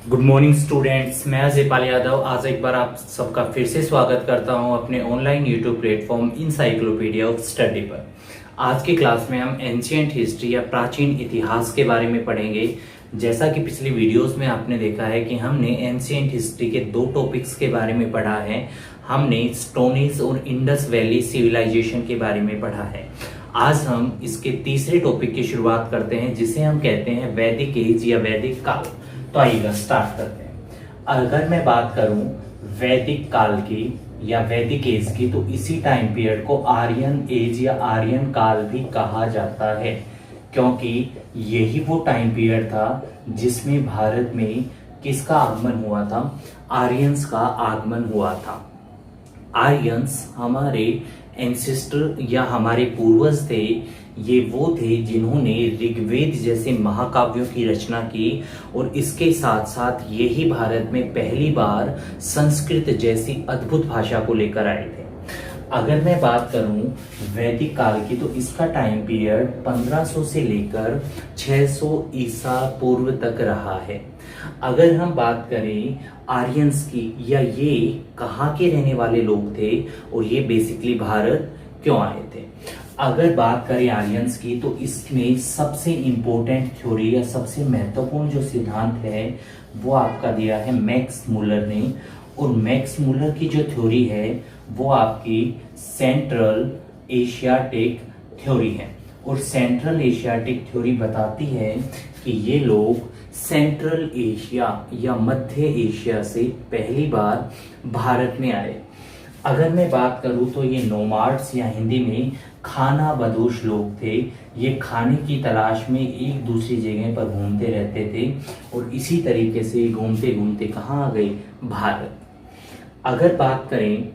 Good morning students, मैं अजय पाल यादव आज एक बार आप सबका फिर से स्वागत करता हूं अपने online YouTube platform encyclopaedia of study पर। आज की क्लास में हम एंशिएंट हिस्ट्री या प्राचीन इतिहास के बारे में पढ़ेंगे। जैसा कि पिछली वीडियोस में आपने देखा है कि हमने एंशिएंट हिस्ट्री के दो टॉपिक्स के बारे में पढ़ा है। हमने स्टोन एज और इंडस वैली सिविलाइजेशन के बारे में पढ़ा है। आज हम इसके तीसरे टॉपिक की शुरुआत करते हैं, जिसे हम कहते हैं वैदिक एज या वैदिक काल। तो आइएगा स्टार्ट करते हैं। अगर मैं बात करूं वैदिक काल की या वैदिक एज की, तो इसी टाइम पीरियड को आर्यन एज या आर्यन काल भी कहा जाता है, क्योंकि यही वो टाइम पीरियड था जिसमें भारत में किसका आगमन हुआ था? आर्यंस का आगमन हुआ था। आर्यंस हमारे एंसेस्टर या हमारे पूर्वज थे। ये वो थे जिन्होंने ऋग्वेद जैसे महाकाव्यों की रचना की और इसके साथ साथ यही भारत में पहली बार संस्कृत जैसी अद्भुत भाषा को लेकर आए थे। अगर मैं बात करूं वैदिक काल की, तो इसका टाइम पीरियड 1500 से लेकर 600 ईसा पूर्व तक रहा है। अगर हम बात करें आर्यंस की, या ये कहाँ के रहने वाले लोग थे और ये बेसिकली भारत क्यों आए थे? अगर बात करें आर्यंस की, तो इसमें सबसे इंपॉर्टेंट थ्योरी या सबसे महत्वपूर्ण जो सिद्धांत है वो आपका दिया है मैक्स मुलर ने। और मैक्स मुलर की जो थ्योरी है वो आपकी सेंट्रल एशियाटिक थ्योरी है। और सेंट्रल एशियाटिक थ्योरी बताती है कि ये लोग सेंट्रल एशिया या मध्य एशिया से पहली बार भारत में आए। अगर मैं बात करूं तो ये नोमाड्स या हिंदी में खाना बदोश लोग थे। ये खाने की तलाश में एक दूसरी जगह पर घूमते रहते थे और इसी तरीके से घूमते घूमते कहाँ आ गए? भारत। अगर बात करें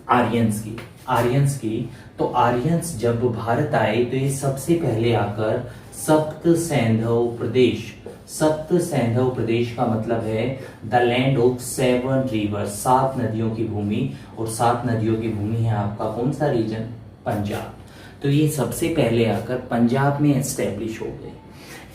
आर्यंस की, तो आर्यंस जब भारत आए तो ये सबसे पहले आकर सप्त सैंधव प्रदेश का मतलब है द लैंड ऑफ 7 रिवर्स, 7 नदियों की भूमि। और 7 नदियों की भूमि है आपका कौन सा रीजन? पंजाब। तो ये सबसे पहले आकर पंजाब में एस्टेब्लिश हो गए।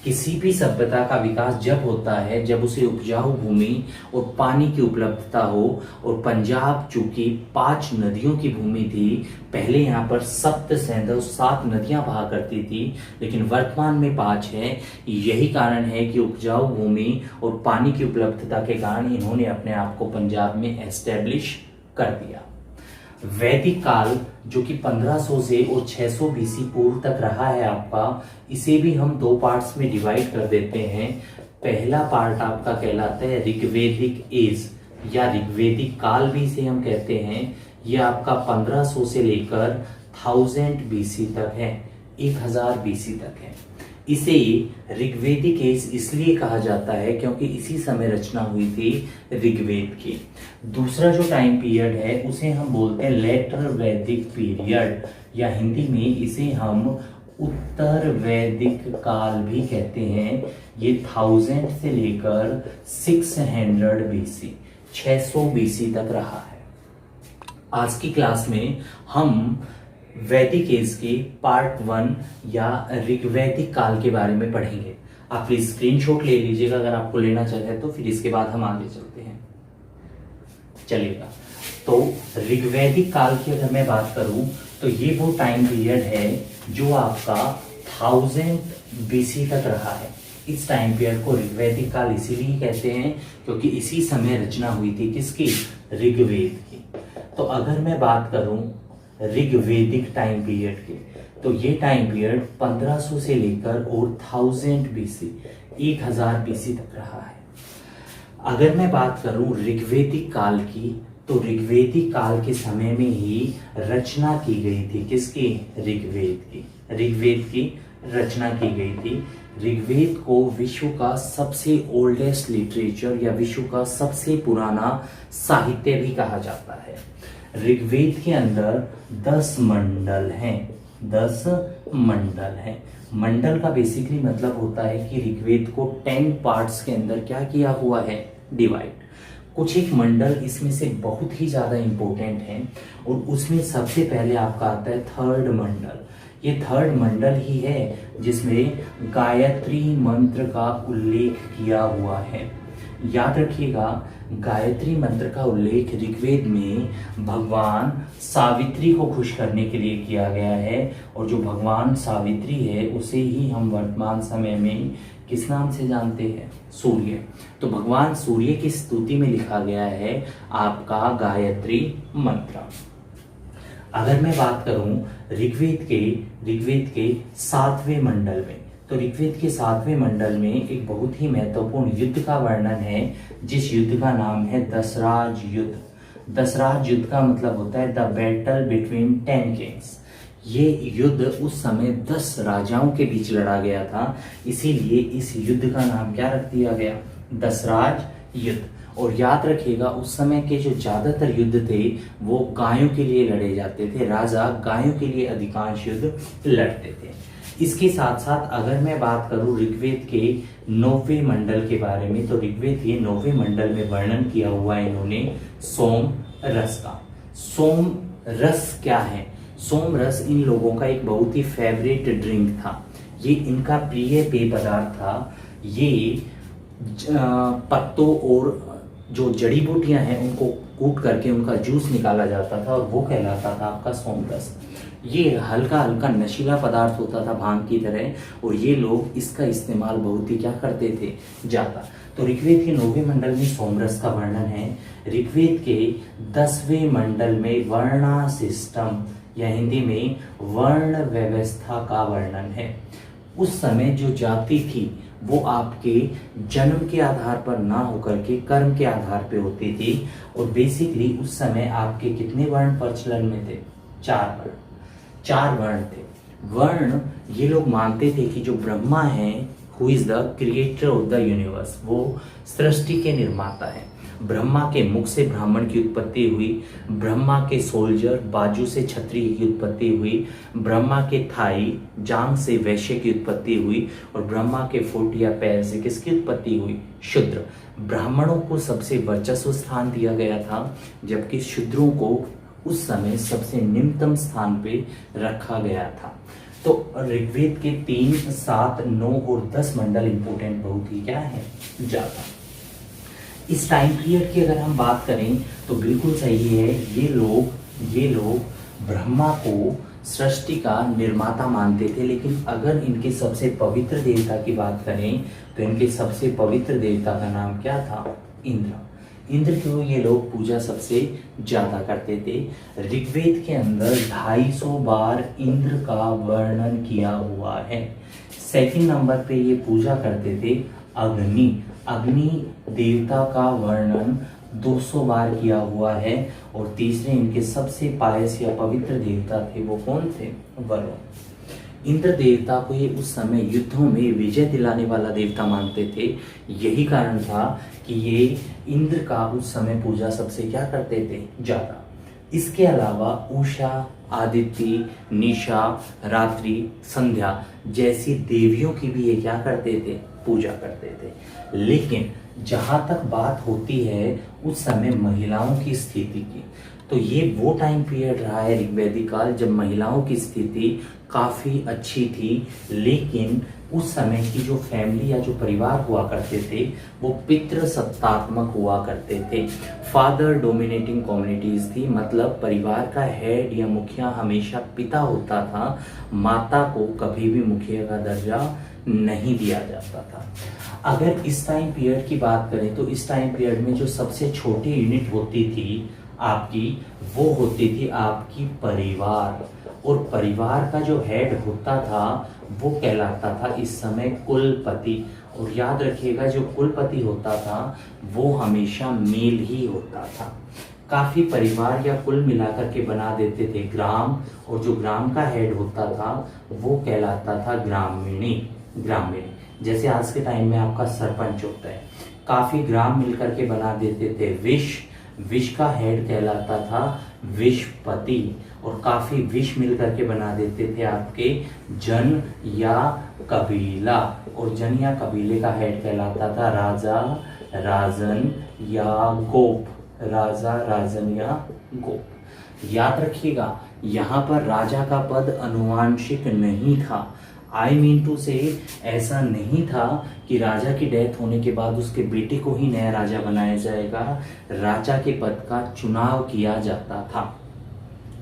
किसी भी सभ्यता का विकास जब होता है जब उसे उपजाऊ भूमि और पानी की उपलब्धता हो। और पंजाब चूंकि 5 नदियों की भूमि थी, पहले यहाँ पर सप्त सैंधव 7 नदियां बहा करती थी, लेकिन वर्तमान में 5 है। यही कारण है कि उपजाऊ भूमि और पानी की उपलब्धता के कारण इन्होंने अपने आप को पंजाब में एस्टेब्लिश कर दिया। वैदिक काल जो कि 1500 से और 600 बीसी पूर्व तक रहा है आपका, इसे भी हम 2 पार्ट्स में डिवाइड कर देते हैं। पहला पार्ट आपका कहलाता है ऋग्वेदिक एज या ऋग्वेदिक काल भी इसे हम कहते हैं। यह आपका 1500 से लेकर 1000 बीसी तक है, 1000 बीसी तक है। इसे ऋग्वेदिक एज इसलिए कहा जाता है क्योंकि इसी समय रचना हुई थी ऋग्वेद की। दूसरा जो टाइम पीरियड है उसे हम बोलते हैं लेटर वैदिक पीरियड, या हिंदी में इसे हम उत्तर वैदिक काल भी कहते हैं। ये 1000 से लेकर 600 बीसी 600 बीसी तक रहा है। आज की क्लास में हम वैदिक एज के पार्ट 1 या ऋग्वैदिक काल के बारे में पढ़ेंगे। आप प्लीज स्क्रीनशॉट ले लीजिएगा अगर आपको लेना चाहे तो, फिर इसके बाद हम आगे चलते हैं। चलिएगा, तो ऋग्वैदिक काल की अगर मैं बात करूं तो ये वो टाइम पीरियड है जो आपका 1000 बीसी तक रहा है। इस टाइम पीरियड को ऋग्वैदिक काल इसीलिए कहते हैं क्योंकि इसी समय रचना हुई थी किसकी? ऋग्वेद की। तो अगर मैं बात करूं ऋग्वेदिक टाइम पीरियड के, तो ये टाइम पीरियड 1500 से लेकर और 1000 बीसी 1000 बीसी तक रहा है। अगर मैं बात करूं ऋग्वेदिक काल की, तो ऋग्वेदिक काल के समय में ही रचना की गई थी किसकी? ऋग्वेद की रचना की गई थी। ऋग्वेद को विश्व का सबसे ओल्डेस्ट लिटरेचर या विश्व का सबसे पुराना साहित्य भी कहा जाता है। ऋग्वेद के अंदर 10 मंडल हैं। 10 मंडल हैं। मंडल का बेसिकली मतलब होता है कि ऋग्वेद को 10 पार्ट्स के अंदर क्या किया हुआ है? डिवाइड। कुछ एक मंडल इसमें से बहुत ही ज्यादा इंपॉर्टेंट हैं और उसमें सबसे पहले आपका आता है 3rd मंडल। ये 3rd मंडल ही है जिसमें गायत्री मंत्र का उल्लेख किया हुआ है। याद रखिएगा, गायत्री मंत्र का उल्लेख ऋग्वेद में भगवान सावित्री को खुश करने के लिए किया गया है, और जो भगवान सावित्री है उसे ही हम वर्तमान समय में किस नाम से जानते हैं? सूर्य। तो भगवान सूर्य की स्तुति में लिखा गया है आपका गायत्री मंत्र। अगर मैं बात करूं ऋग्वेद के 7वें मंडल में, तो ऋग्वेद के 7वें मंडल में एक बहुत ही महत्वपूर्ण युद्ध का वर्णन है, जिस युद्ध का नाम है दशराज युद्ध। दशराज युद्ध का मतलब होता है द बैटल बिटवीन 10 किंग्स। ये युद्ध उस समय 10 राजाओं के बीच लड़ा गया था, इसीलिए इस युद्ध का नाम क्या रख दिया गया? दशराज युद्ध। और याद रखिएगा, उस समय के जो ज्यादातर युद्ध थे वो गायों के लिए लड़े जाते थे। राजा गायों के लिए अधिकांश युद्ध लड़ते थे। इसके साथ साथ अगर मैं बात करूं ऋग्वेद के 9वें मंडल के बारे में, तो ऋग्वेद के 9वें मंडल में वर्णन किया हुआ है इन्होंने सोम रस का। सोम रस क्या है? सोम रस इन लोगों का एक बहुत ही फेवरेट ड्रिंक था। ये इनका प्रिय पेय पदार्थ था। ये पत्तों और जो जड़ी बूटियां हैं उनको कूट करके उनका जूस निकाला जाता था, और वो कहलाता था आपका सोम रस। ये हल्का हल्का नशीला पदार्थ होता था भांग की तरह, और ये लोग इसका इस्तेमाल बहुत ही क्या करते थे? ज्यादा। तो ऋग्वेद के 9वें मंडल में सोमरस का वर्णन है। ऋग्वेद के 10वें मंडल में वर्णा सिस्टम या हिंदी में वर्ण व्यवस्था का वर्णन है। उस समय जो जाति थी वो आपके जन्म के आधार पर ना होकर के कर्म के आधार पे होती थी, और बेसिकली उस समय आपके कितने वर्ण प्रचलन में थे? 4 वर्ण। 4 वर्ण थे। वर्ण ये लोग मानते थे कि जो ब्रह्मा है, who is the creator of the universe, वो सृष्टि के निर्माता है। ब्रह्मा के मुख से ब्राह्मण की उत्पत्ति हुई, ब्रह्मा के सोल्जर बाजू से क्षत्रिय की उत्पत्ति हुई, ब्रह्मा के थाई जांग से वैश्य की उत्पत्ति हुई, और ब्रह्मा के फुट या पैर से किसकी उत्पत्ति हुई? शूद्र। ब्राह्मणों को सबसे वर्चस्व स्थान दिया गया था, जबकि शूद्रों को उस समय सबसे निम्नतम स्थान पे रखा गया था। तो ऋग्वेद के 3, 7, 9 और 10 मंडल इंपोर्टेंट बहुत ही क्या है? ज्यादा। इस टाइम पीरियड की अगर हम बात करें तो बिल्कुल सही है, ये लोग ब्रह्मा को सृष्टि का निर्माता मानते थे। लेकिन अगर इनके सबसे पवित्र देवता की बात करें तो इनके सबसे पवित्र देवता का नाम क्या था? इंद्र। इंद्र को ये लोग पूजा सबसे ज्यादा करते थे। ऋग्वेद के अंदर 250 बार इंद्र का वर्णन किया हुआ है। सेकंड नंबर पे ये पूजा करते थे अग्नि देवता का वर्णन 200 बार किया हुआ है। और तीसरे इनके सबसे पायस या पवित्र देवता थे, वो कौन थे? वरुण। इंद्र देवता को ये उस समय युद्धों में विजय दिलाने वाला देवता मानते थे। यही कारण था कि ये इंद्र का उस समय पूजा सबसे क्या करते थे? ज्यादा। इसके अलावा उषा, आदित्य, निशा, रात्रि, संध्या जैसी देवियों की भी ये क्या करते थे? पूजा करते थे। लेकिन जहां तक बात होती है उस समय महिलाओं की स्थिति की, तो ये वो टाइम पीरियड रहा है ऋग्वैदिक काल जब महिलाओं की स्थिति काफी अच्छी थी। लेकिन उस समय की जो फैमिली या जो परिवार हुआ करते थे वो पितृसत्तात्मक हुआ करते थे। फादर डोमिनेटिंग कम्युनिटीज थी, मतलब परिवार का हेड या मुखिया हमेशा पिता होता था। माता को कभी भी मुखिया का दर्जा नहीं दिया जाता था। अगर इस टाइम पीरियड की बात करें तो इस टाइम पीरियड में जो सबसे छोटी यूनिट होती थी आपकी, वो होती थी आपकी परिवार। और परिवार का जो हेड होता था वो कहलाता था इस समय कुलपति। और याद रखिएगा, जो कुलपति होता था वो हमेशा मेल ही होता था। काफी परिवार या कुल मिलाकर के बना देते थे ग्राम, और जो ग्राम का हेड होता था वो कहलाता था ग्रामीणी। जैसे आज के टाइम में आपका सरपंच होता है। काफी ग्राम मिलकर के बना देते थे विश का हेड कहलाता था विशपति। और काफी विश मिलकर के बना देते थे आपके जन या कबीला, और जन या कबीले का हेड कहलाता था राजा, राजन या गोप। राजा, राजन या गोप। याद रखिएगा, यहाँ पर राजा का पद अनुवांशिक नहीं था। आई मीन टू से ऐसा नहीं था कि राजा की डेथ होने के बाद उसके बेटे को ही नया राजा बनाया जाएगा। राजा के पद का चुनाव किया जाता था।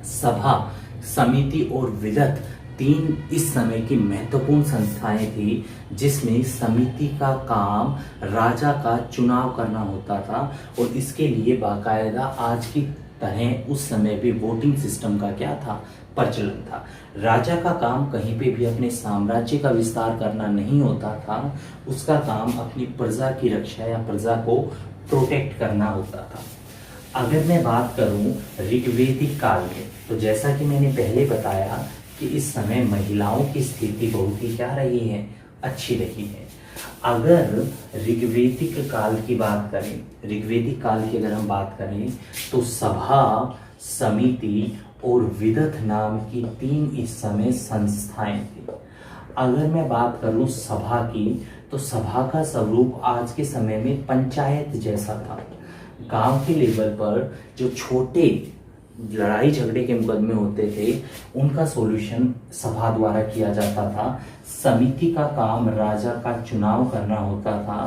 सभा, समिति और विदत, तीन इस समय की महत्वपूर्ण संस्थाएं थी जिसमें समिति का काम राजा का चुनाव करना होता था और इसके लिए बाकायदा आज की तरह उस समय भी वोटिंग सिस्टम का क्या था, प्रचलन था। राजा का काम कहीं पे भी अपने साम्राज्य का विस्तार करना नहीं होता था, उसका काम अपनी प्रजा की रक्षा या प्रजा को प्रोटेक्ट करना होता था। अगर मैं बात करूं ऋग्वेदिक काल में, तो जैसा कि मैंने पहले बताया कि इस समय महिलाओं की स्थिति बहुत ही क्या रही है, अच्छी रही है। अगर ऋग्वेदिक काल की बात करें, ऋग्वेदिक काल की अगर हम बात करें तो सभा, समिति और विदत नाम की तीन इस समय संस्थाएं थी। अगर मैं बात करूं सभा की, तो सभा का स्वरूप आज के समय में पंचायत जैसा था। गांव के लेवल पर जो छोटे लड़ाई झगड़े के मुकदमे होते थे उनका सॉल्यूशन सभा द्वारा किया जाता था। समिति का काम राजा का चुनाव करना होता था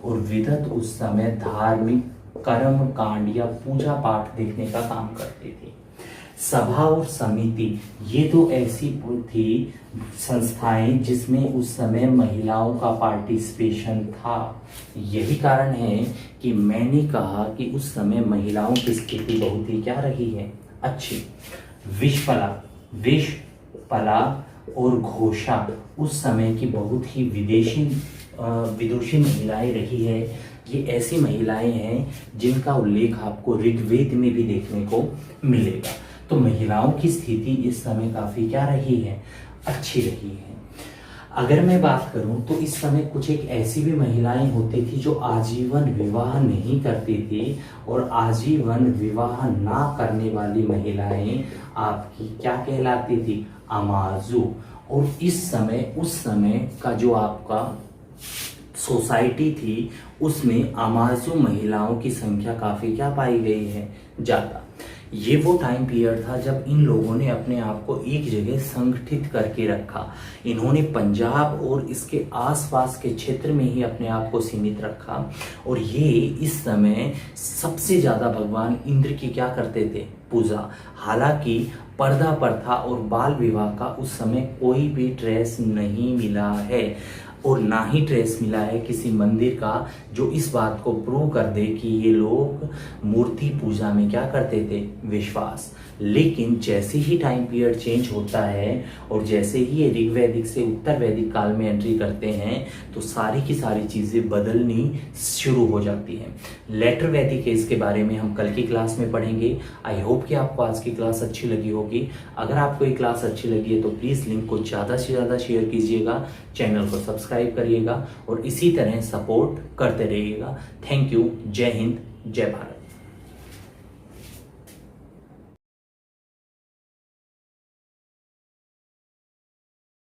और विदत उस समय धार्मिक कर्म कांड या पूजा पाठ देखने का काम करती थी। सभा और समिति ये दो ऐसी थी संस्थाएं जिसमें उस समय महिलाओं का पार्टिसिपेशन था। यही कारण है कि मैंने कहा कि उस समय महिलाओं की स्थिति बहुत ही क्या रही है, अच्छी। विषपला और घोषा उस समय की बहुत ही विदुषी महिलाएं रही है। ये ऐसी महिलाएं हैं जिनका उल्लेख आपको ऋग्वेद में भी देखने को मिलेगा। तो महिलाओं की स्थिति इस समय काफी क्या रही है, अच्छी रही है। अगर मैं बात करूं तो इस समय कुछ एक ऐसी भी महिलाएं होती थी जो आजीवन विवाह नहीं करती थी और आजीवन विवाह ना करने वाली महिलाएं आपकी क्या कहलाती थी, अमाजू। और इस समय उस समय का जो आपका सोसाइटी थी उसमें अमाजू महिलाओं की संख्या काफी क्या पाई गई है, ज्यादा। ये वो टाइम पीरियड था जब इन लोगों ने अपने आप को एक जगह संगठित करके रखा। इन्होंने पंजाब और इसके आसपास के क्षेत्र में ही अपने आप को सीमित रखा और ये इस समय सबसे ज्यादा भगवान इंद्र की क्या करते थे, पूजा। हालांकि पर्दा प्रथा और बाल विवाह का उस समय कोई भी ट्रेस नहीं मिला है और ना ही ट्रेस मिला है किसी मंदिर का जो इस बात को प्रूव कर दे कि ये लोग मूर्ति पूजा में क्या करते थे, विश्वास। लेकिन जैसे ही टाइम पीरियड चेंज होता है और जैसे ही ये ऋग्वैदिक से उत्तर वैदिक काल में एंट्री करते हैं तो सारी की सारी चीज़ें बदलनी शुरू हो जाती हैं। लेटर वैदिक एज के बारे में हम कल की क्लास में पढ़ेंगे। आई होप कि आपको आज की क्लास अच्छी लगी होगी। अगर आपको ये क्लास अच्छी लगी है तो प्लीज़ लिंक को ज़्यादा से ज़्यादा शेयर कीजिएगा, चैनल को सब्सक्राइब करिएगा और इसी तरह सपोर्ट करते रहिएगा। Thank you. जय हिंद, जय भारत।